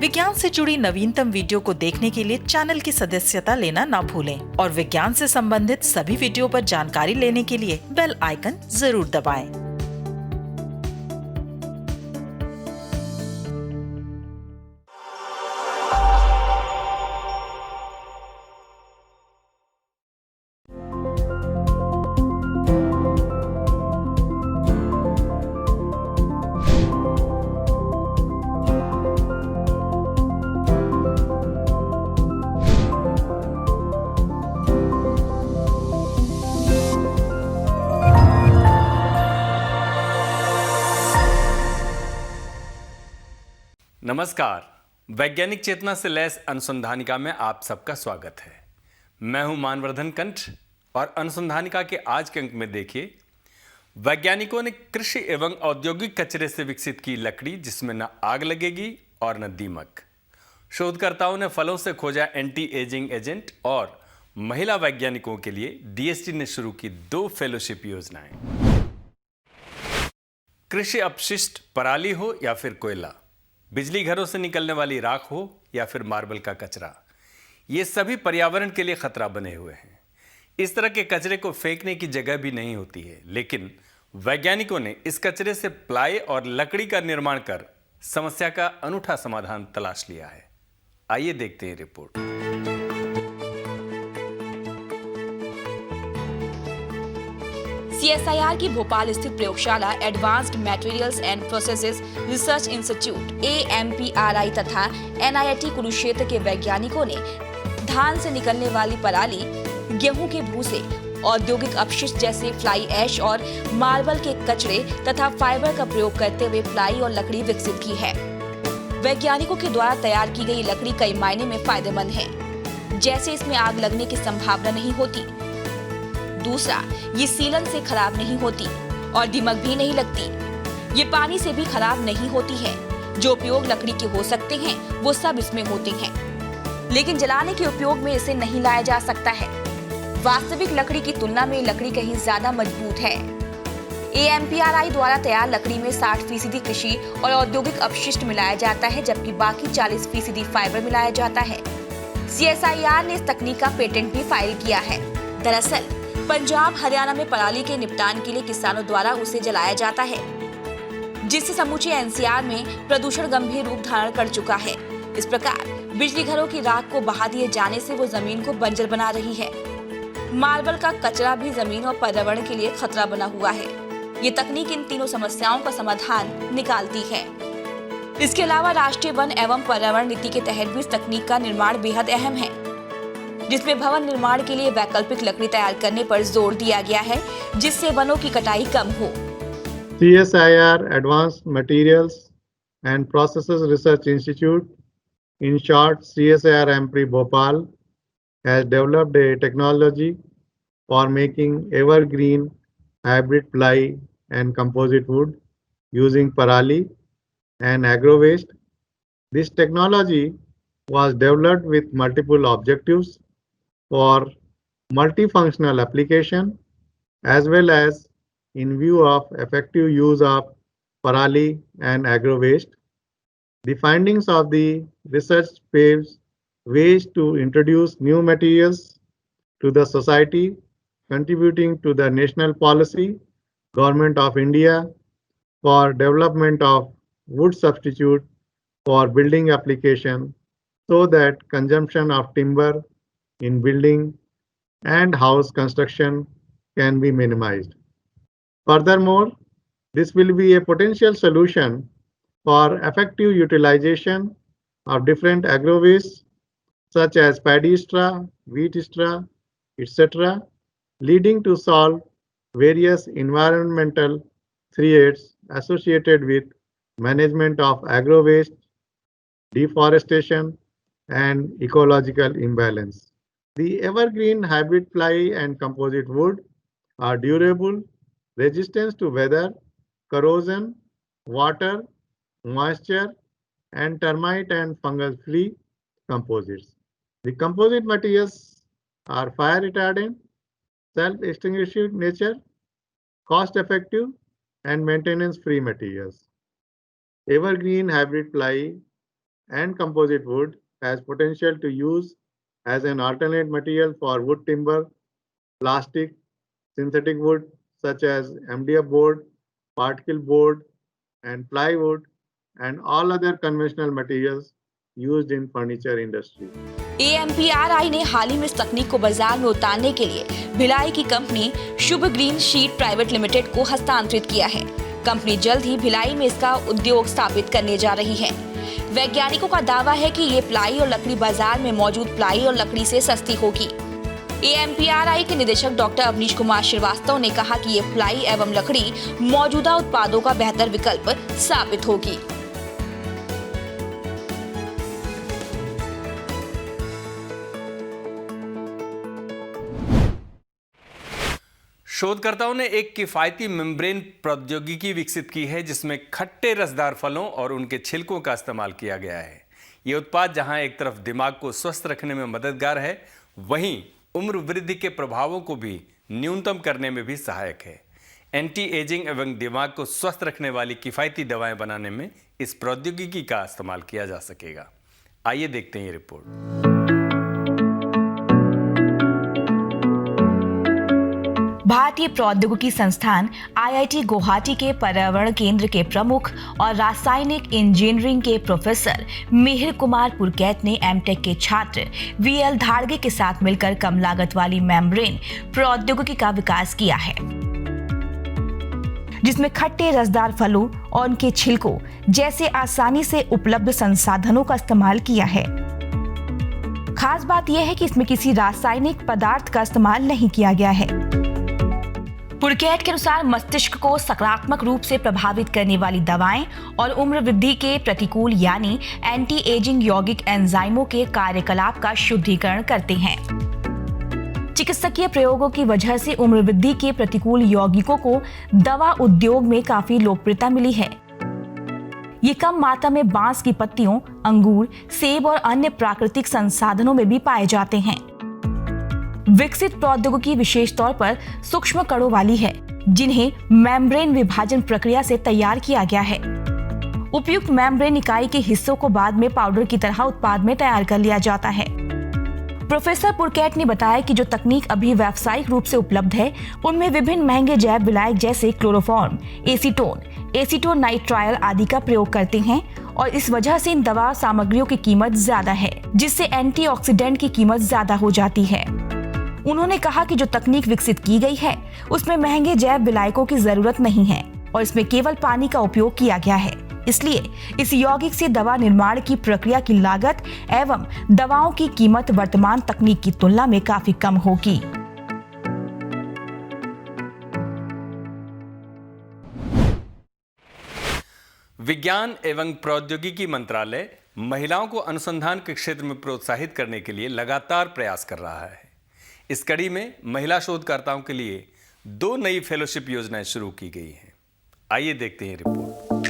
विज्ञान से जुड़ी नवीनतम वीडियो को देखने के लिए चैनल की सदस्यता लेना ना भूलें और विज्ञान से संबंधित सभी वीडियो पर जानकारी लेने के लिए बेल आइकन जरूर दबाएं। नमस्कार, वैज्ञानिक चेतना से लैस अनुसंधानिका में आप सबका स्वागत है। मैं हूं मानवर्धन कंठ और अनुसंधानिका के आज के अंक में देखिए, वैज्ञानिकों ने कृषि एवं औद्योगिक कचरे से विकसित की लकड़ी जिसमें न आग लगेगी और न दीमक। शोधकर्ताओं ने फलों से खोजा एंटी एजिंग एजेंट और महिला वैज्ञानिकों के लिए डीएसटी ने शुरू की 2 फेलोशिप योजनाएं। कृषि अपशिष्ट पराली हो या फिर कोयला, बिजली घरों से निकलने वाली राख हो या फिर मार्बल का कचरा, ये सभी पर्यावरण के लिए खतरा बने हुए हैं। इस तरह के कचरे को फेंकने की जगह भी नहीं होती है, लेकिन वैज्ञानिकों ने इस कचरे से प्लाई और लकड़ी का निर्माण कर समस्या का अनूठा समाधान तलाश लिया है। आइए देखते हैं रिपोर्ट। सीएसआईआर की भोपाल स्थित प्रयोगशाला advanced materials and processes research institute AMPRI तथा NIT कुरुक्षेत्र के वैज्ञानिकों ने धान से निकलने वाली पराली, गेहूं के भूसे, औद्योगिक अपशिष्ट जैसे फ्लाई ऐश और मार्बल के कचरे तथा फाइबर का प्रयोग करते हुए प्लाई और लकड़ी विकसित की है। वैज्ञानिकों के द्वारा तैयार की गई लकड़ी कई मायने में फायदेमंद है, जैसे इसमें आग लगने की संभावना नहीं होती। दूसरा, ये सीलन से खराब नहीं होती और दीमक भी नहीं लगती। ये पानी से भी खराब नहीं होती है। जो उपयोग लकड़ी के हो सकते हैं वो सब इसमें होते हैं, लेकिन जलाने के उपयोग में इसे नहीं लाया जा सकता है। वास्तविक लकड़ी की तुलना में लकड़ी कहीं ज्यादा मजबूत है। AMPRI द्वारा तैयार लकड़ी में 60% कृषि और औद्योगिक अपशिष्ट मिलाया जाता है, जबकि बाकी 40% फाइबर मिलाया जाता है। CSIR ने इस तकनीक का पेटेंट भी फाइल किया है। दरअसल पंजाब हरियाणा में पराली के निपटान के लिए किसानों द्वारा उसे जलाया जाता है, जिससे समूचे NCR में प्रदूषण गंभीर रूप धारण कर चुका है। इस प्रकार बिजली घरों की राख को बहा दिए जाने से वो जमीन को बंजर बना रही है। मार्बल का कचरा भी जमीन और पर्यावरण के लिए खतरा बना हुआ है। ये तकनीक इन तीनों समस्याओं का समाधान निकालती है। इसके अलावा राष्ट्रीय वन एवं पर्यावरण नीति के तहत भी इस तकनीक का निर्माण बेहद अहम है, जिसमें भवन निर्माण के लिए वैकल्पिक लकड़ी तैयार करने पर जोर दिया गया है, जिससे वनों की कटाई कम हो। CSIR Advanced Materials and Processes Research Institute, in short CSIR AMPRI Bhopal, has developed a technology for making evergreen hybrid ply and composite wood using parali and agro waste. This technology was developed with multiple objectives for multifunctional application as well as in view of effective use of parali and agro waste. The findings of the research paves ways to introduce new materials to the society, contributing to the national policy, Government of India for development of wood substitute for building application so that consumption of timber in building and house construction can be minimized. Furthermore, this will be a potential solution for effective utilization of different agro wastes such as paddy straw, wheat straw, etc., leading to solve various environmental threats associated with management of agro waste, deforestation, and ecological imbalance. The evergreen hybrid ply and composite wood are durable, resistant to weather, corrosion, water, moisture, and termite and fungal free composites. The composite materials are fire retardant, self-extinguishing nature, cost effective, and maintenance free materials. Evergreen hybrid ply and composite wood has potential to use as an alternate material for wood timber, plastic, synthetic wood such as MDF board, particle board, and plywood, and all other conventional materials used in furniture industry. AMPRI ने हाल ही में इस तकनीक को बाजार में उतारने के लिए भिलाई की कंपनी शुभ ग्रीन शीट प्राइवेट लिमिटेड को हस्तांतरित किया है। कंपनी जल्द ही भिलाई में इसका उद्योग स्थापित करने जा रही है। वैज्ञानिकों का दावा है कि ये प्लाई और लकड़ी बाजार में मौजूद प्लाई और लकड़ी से सस्ती होगी। AMPRI के निदेशक डॉक्टर अवनीश कुमार श्रीवास्तव ने कहा कि ये प्लाई एवं लकड़ी मौजूदा उत्पादों का बेहतर विकल्प साबित होगी। शोधकर्ताओं ने एक किफायती मेम्ब्रेन प्रौद्योगिकी विकसित की है जिसमें खट्टे रसदार फलों और उनके छिलकों का इस्तेमाल किया गया है। ये उत्पाद जहां एक तरफ दिमाग को स्वस्थ रखने में मददगार है, वहीं उम्र वृद्धि के प्रभावों को भी न्यूनतम करने में भी सहायक है। एंटी एजिंग एवं दिमाग को स्वस्थ रखने वाली किफायती दवाएं बनाने में इस प्रौद्योगिकी का इस्तेमाल किया जा सकेगा। आइए देखते हैं ये रिपोर्ट। भारतीय प्रौद्योगिकी संस्थान IIT गुवाहाटी के पर्यावरण केंद्र के प्रमुख और रासायनिक इंजीनियरिंग के प्रोफेसर मिहिर कुमार पुरकैत ने एमटेक के छात्र VL धाड़गे के साथ मिलकर कम लागत वाली मेम्ब्रेन प्रौद्योगिकी का विकास किया है, जिसमें खट्टे रसदार फलों और उनके छिलकों जैसे आसानी से उपलब्ध संसाधनों का इस्तेमाल किया है। खास बात यह है कि इसमें किसी रासायनिक पदार्थ का इस्तेमाल नहीं किया गया है। पुरकैत के अनुसार मस्तिष्क को सकारात्मक रूप से प्रभावित करने वाली दवाएं और उम्र वृद्धि के प्रतिकूल यानी एंटी एजिंग यौगिक एंजाइमों के कार्यकलाप का शुद्धिकरण करते हैं। चिकित्सकीय प्रयोगों की वजह से उम्र वृद्धि के प्रतिकूल यौगिकों को दवा उद्योग में काफी लोकप्रियता मिली है। ये कम मात्रा में बांस की पत्तियों, अंगूर, सेब और अन्य प्राकृतिक संसाधनों में भी पाए जाते हैं। विकसित प्रौद्योगिकी विशेष तौर पर सूक्ष्म कणों वाली है, जिन्हें मेम्ब्रेन विभाजन प्रक्रिया से तैयार किया गया है। उपयुक्त मेम्ब्रेन इकाई के हिस्सों को बाद में पाउडर की तरह उत्पाद में तैयार कर लिया जाता है। प्रोफेसर पुरकैत ने बताया कि जो तकनीक अभी व्यावसायिक रूप से उपलब्ध है, उनमें विभिन्न महंगे जैव विलायक जैसे क्लोरोफॉर्म, एसीटोन नाइट्राइल आदि का प्रयोग करते हैं और इस वजह से इन दवा सामग्रियों की कीमत ज्यादा है, जिससे एंटीऑक्सीडेंट की कीमत ज्यादा हो जाती है। उन्होंने कहा कि जो तकनीक विकसित की गई है उसमें महंगे जैव विलायकों की जरूरत नहीं है और इसमें केवल पानी का उपयोग किया गया है। इसलिए इस यौगिक से दवा निर्माण की प्रक्रिया की लागत एवं दवाओं की कीमत वर्तमान तकनीक की तुलना में काफी कम होगी। विज्ञान एवं प्रौद्योगिकी मंत्रालय महिलाओं को अनुसंधान के क्षेत्र में प्रोत्साहित करने के लिए लगातार प्रयास कर रहा है। इस कड़ी में महिला शोधकर्ताओं के लिए 2 नई फेलोशिप योजनाएं शुरू की गई हैं। आइए देखते हैं रिपोर्ट।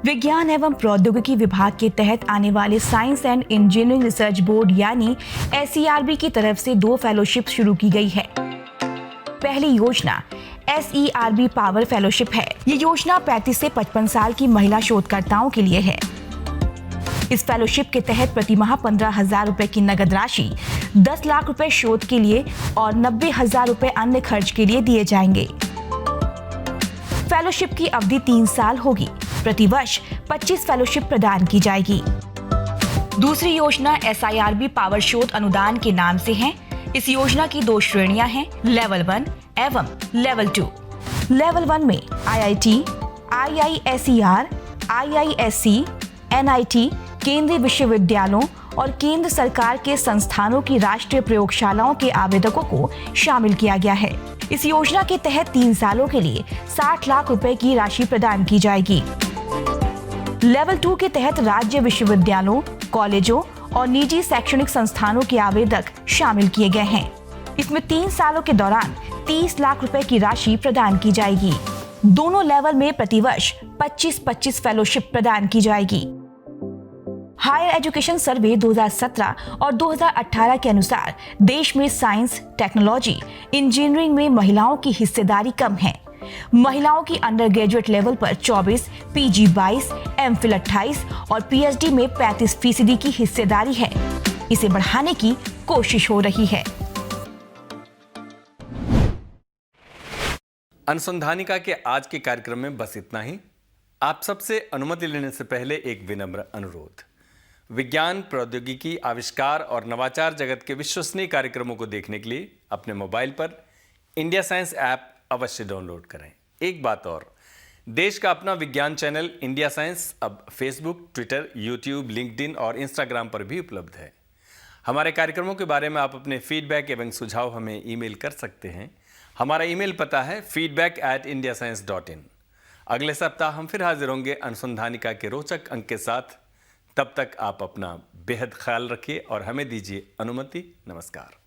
विज्ञान एवं प्रौद्योगिकी विभाग के तहत आने वाले science and engineering research board यानी SERB की तरफ से 2 फेलोशिप शुरू की गई है। पहली योजना SERB पावर फेलोशिप है। ये योजना 35 से 55 साल की महिला शोधकर्ताओं के लिए है। इस फेलोशिप के तहत प्रति माह 15,000 रुपए की नगद राशि, 10 लाख रुपए शोध के लिए और 90,000 रुपए अन्य खर्च के लिए दिए जाएंगे। फेलोशिप की अवधि 3 साल होगी। प्रति वर्ष 25 फेलोशिप प्रदान की जाएगी। दूसरी योजना SIRB पावर शोध अनुदान के नाम से है। इस योजना की 2 श्रेणियां हैं, लेवल 1 एवं लेवल 2। लेवल 1 में IIT, IISER, IISc, NIT, केंद्रीय विश्वविद्यालयों और केंद्र सरकार के संस्थानों की राष्ट्रीय प्रयोगशालाओं के आवेदकों को शामिल किया गया है। इस योजना के तहत 3 सालों के लिए 60 लाख रुपए की राशि प्रदान की जाएगी। लेवल 2 के तहत राज्य विश्वविद्यालयों, कॉलेजों और निजी शैक्षणिक संस्थानों के आवेदक शामिल किए गए हैं। इसमें 3 सालों के दौरान 30 लाख रुपए की राशि प्रदान की जाएगी। दोनों लेवल में प्रतिवर्ष 25-25 फेलोशिप प्रदान की जाएगी। हायर एजुकेशन सर्वे 2017 और 2018 के अनुसार देश में साइंस, टेक्नोलॉजी, इंजीनियरिंग में महिलाओं की हिस्सेदारी कम है। महिलाओं की अंडर ग्रेजुएट लेवल पर 24, पीजी 22, एमफिल 28 और पीएचडी में 35% की हिस्सेदारी है। इसे बढ़ाने की कोशिश हो रही है। अनुसंधानिका के आज के कार्यक्रम में बस इतना ही। आप सबसे अनुमति लेने से पहले एक विनम्र अनुरोध। विज्ञान, प्रौद्योगिकी, आविष्कार और नवाचार जगत के विश्वसनीय कार्यक्रमों को देखने के लिए अपने मोबाइल पर इंडिया साइंस ऐप अवश्य डाउनलोड करें। एक बात और, देश का अपना विज्ञान चैनल इंडिया साइंस अब फेसबुक, ट्विटर, यूट्यूब, लिंक्डइन और इंस्टाग्राम पर भी उपलब्ध है। हमारे कार्यक्रमों के बारे में आप अपने फीडबैक एवं सुझाव हमें ईमेल कर सकते हैं। हमारा ईमेल पता है feedback@indiascience.in। अगले सप्ताह हम फिर हाजिर होंगे अनुसंधानिका के रोचक अंक के साथ। तब तक आप अपना बेहद ख्याल रखिए और हमें दीजिए अनुमति। नमस्कार।